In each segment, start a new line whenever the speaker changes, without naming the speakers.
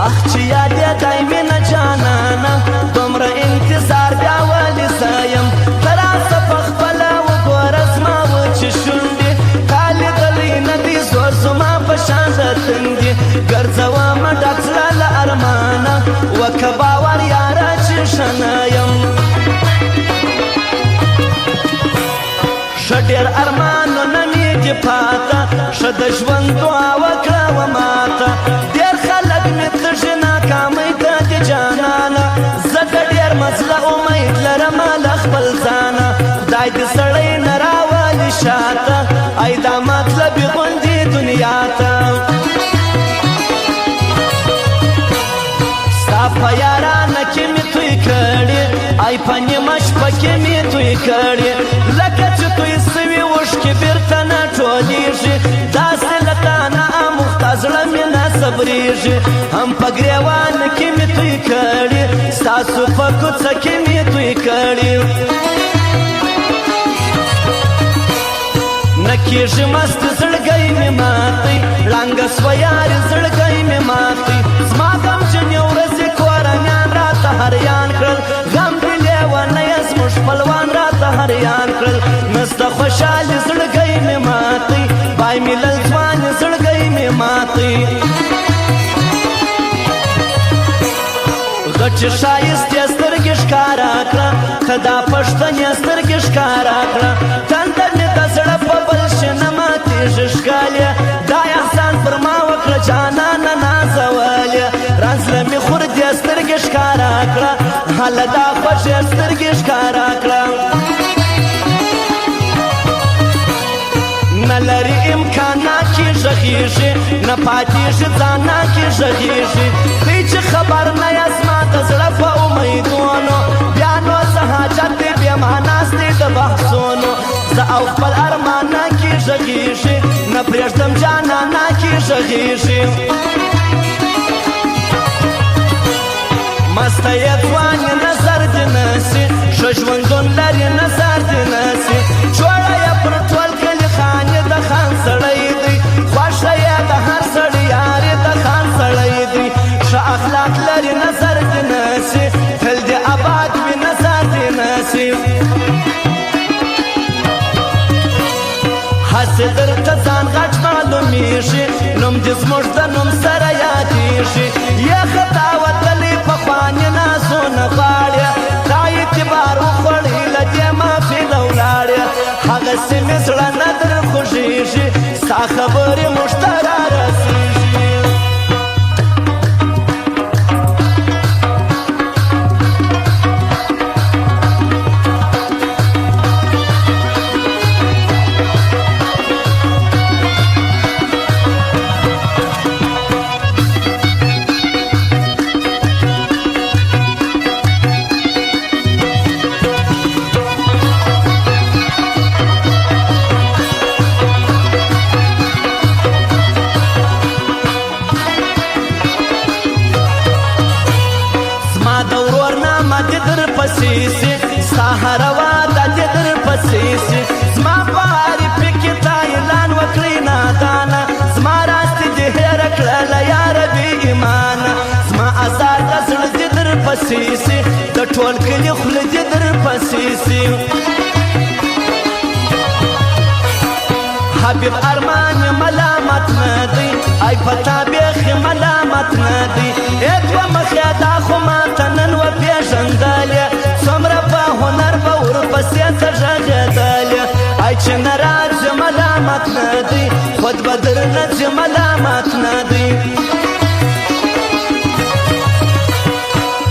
اخ چې یاد یې دای مینه جانانه دومره انتظار بیا ولې زایم ته راسه پخپله وګوره زما وچې شونډې تا لیدلی نه دي زور زما په شان د تندې ګرځومه ډک زړه له ارمانه وکه باور یاره چې ښه نه یم ښه ډېر ارمانونه مې دي پاته ښه د ژوند دعا وکړه و ماته ډېر خلک مې تږي ناکامۍ ته دي جانانه زه د ډېر مزله امید لرمه له خپل ځانه خدای دې سړی نه راولي شاته ای دا مطلبي غوندې دنیا ته ستا په یارانه کې مې توی کړې ای په نیمه شپه کې مې توی کړې لکه چې توی سوي اوښکې بېرته نه ټولېږي داسې له تا نه اموخته زړه مې نه صبرېږي هم په ګرېوان کې مې توی کړې ستاسو په کوڅه کې مې توی کړې نه کېږي مست زړګی مې ماتئ ړانګه سوه یارې زړګی مې ماتئ زما غمجنې ورځې کورنیان راته هریان کړل غم دې لیونیه زموږ خپلوان راته هریان کړل نسته خوشحالي زړګی مې ماتئ بای ملل ځوانې زړګی مې ماتئ غټې ښایستې سترګې ښکاره کړه ته دا پښتنې سترګې ښکاره کړه تنده مې د زړه په بل شي نه ماتېږي ښکالې دا احسان پر ما وکړه جانانه نازولې رانزله مې خوردې سترګې ښکاره کړه هله دا خوږې سترګې ښکاره کړه نه لري امکانه کې غږېږي نه پاتېږي ځانه کې غږېږي ښایي چې خبر نه یاست ما د زړه په امیدونو بیا نو څه حاجت دی بې معناستې د بحثونو زه او خپل ارمانه کې غږېږي نه پرېږدم جانانه کې غږېږي مسته یې ځوانې نظر دې نسي ښه ژوندون لري نظر دې نسي جوړه یې پر ټول کلي خانې د خان سړی دی خوښه یې د هر سړي یارې د خان سړی دی ښه اخلاق لري نظر دې نسي تل دې آباد وي نظر دې نسي هسې درته ځان غټ معلومېږي نوم دې زموږ د نوم سره یادېږي یا خطا وتلې پخواني نازونه غواړې دا اعتبار وخوړې له دې محفله ولاړې هغسې مې زړه نه در خوږېږي ستا خبرې موږ ته رارسېږي ستا هره واده دې در پسې سي زما په عارفي کې تا اعلان وکړئ نادانه زما راستې دې هېره کړه له یاره بې ایمانه زما ازاده زړه دې در پسې سي د ټول کلي خوله دې در پسې سي حبیب ارمان ملامت نه دی ای پتا بیخي ملامت نه دی ای دوه مخې دا خو ماته نن وپېژندلې څومره په هنر به ورپسې ته غږېدلې ای چې نه راځي ملامت نه دی خود به در نه ځي ملامت نه دی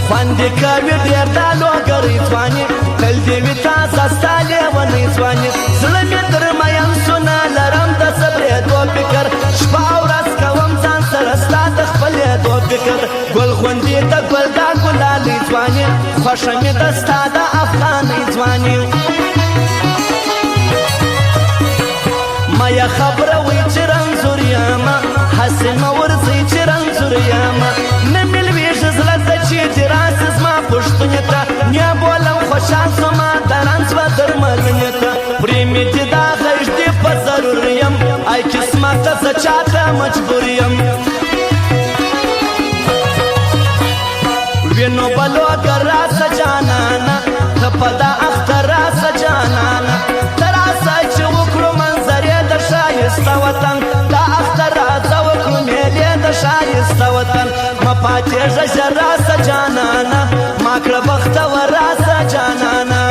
خوند یې کوي ډېر دا لوګرۍ ځواني تل دې وي تازه ستا لیونۍ ځواني زړه مې در مین سو نه لرم د صبرېدو فکر شپه او ورځ کوم ځان سره ستا د خپلېدو فکر ګل غوندې د ګل دا ګلالۍ ځواني خوښه مې د ستا د افغانۍ ځواني ما یې خبره وایي چې رنځور یمه هسې مه ورځئ چې رنځور یمه نه مې لوېږي زړه ته چې دې راسې زما پوښتنې ته نه بولم خوشحال شومه د رنځ به درملنې ته پرې مې دې دا غږ دې په ضرور یم ای قسمته زه چاته مجبور یم لوګر راسه جانانه ته په دا اختر راسه جانانه ته راسه چې وکړو منظرې د ښایسته وطن دا اختر راځه وکړو میلې د ښایسته وطن مه پاتېږه ژر راسه جانانه ما کړه بختور راسه جانانه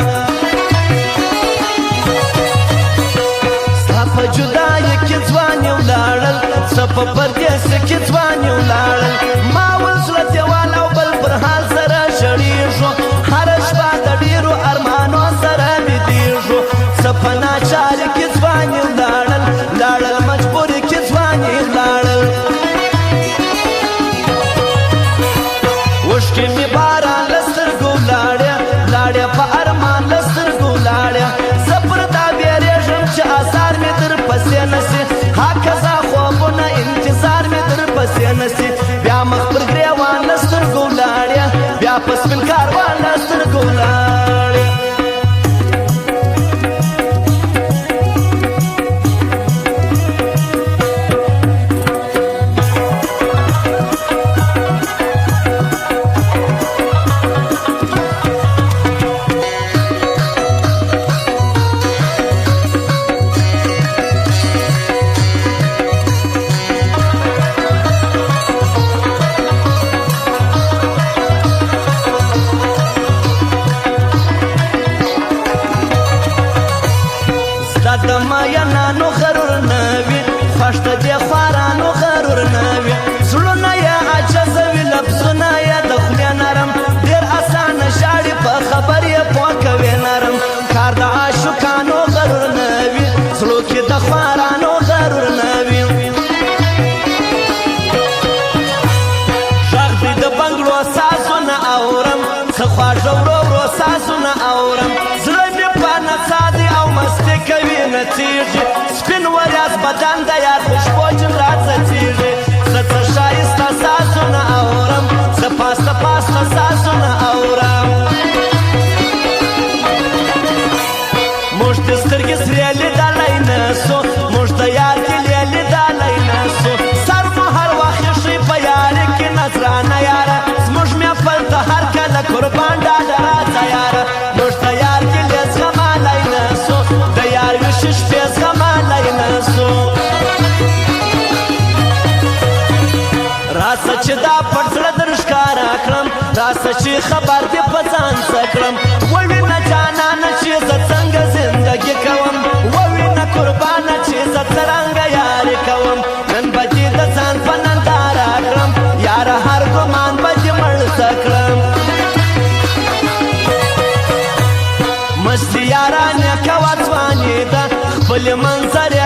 ستا په جدایۍ کې ځواني ولاړل څه په پردیس کې ځواني ولاړل ما ول زړه دیوال او بل پر حال سره ژړېږو هره شپه د ډېرو ارمانو سره بېدېږو څه په ناچاري کې ځواني ولاړل لاړل مجبوري کې ځواني ولاړل اوښکې مې باران له سترګو ولاړې لاړې په ارمان له سترګو ولاړې زه پر تا بیریږم چې آثار مې در پسې نسي هکذا خوبونه انتظار مې در پسې نسي بیا مخ پر ګریوان له سترګو ولاړې بیا په سپین کاروان له سترګو ولاړې د مینانو غرور نه وي خوښ د دې خوارانو غرور نه وي زړونه یې عجزه وي لفظونه یې د خولې نرم ډېر اسانه ژاړي په خبر یې پوه کوي نرم کار د عاشقانو غرور نه وي زړو کې د خوارانو غرور نه وي غږ دی د بنګړو سازونه اورم څه خواږه ورو ورو سازونه اورم زړه مې په نڅا دی او مستې کوي نڅېږي سپین وریځ بدن د یار خوشبو جن راڅڅېږي زه څه ښایسته سازونه اورم زه پاسته پاسته سازونه اورم موږ د سترګې سرې لیدلی نه سو موږ د یار ګیلې لیدلی نه سو سر مو هر وخت ایښی په یارې کې نظرانه یاره زموږ محفل ته هر کله قربان ډاډه راځه یاره موږ د یار ګیلې زغملی نه سو د یار ویښې شپې زغملی نه سو راسه چې دا پټ زړه در ښکاره کړم راسه چې خبر دې په ځان څه کړم ووینه جانانه چې زه څنګه زندګي کوم ووینه قربانه چې زه څرنګه یاري کوم نن به دې د ځان په ننداره کړم یاره هر ګمان به دې مړ څه کړم مستي یارانې کوه ځواني ده خپلې منظرې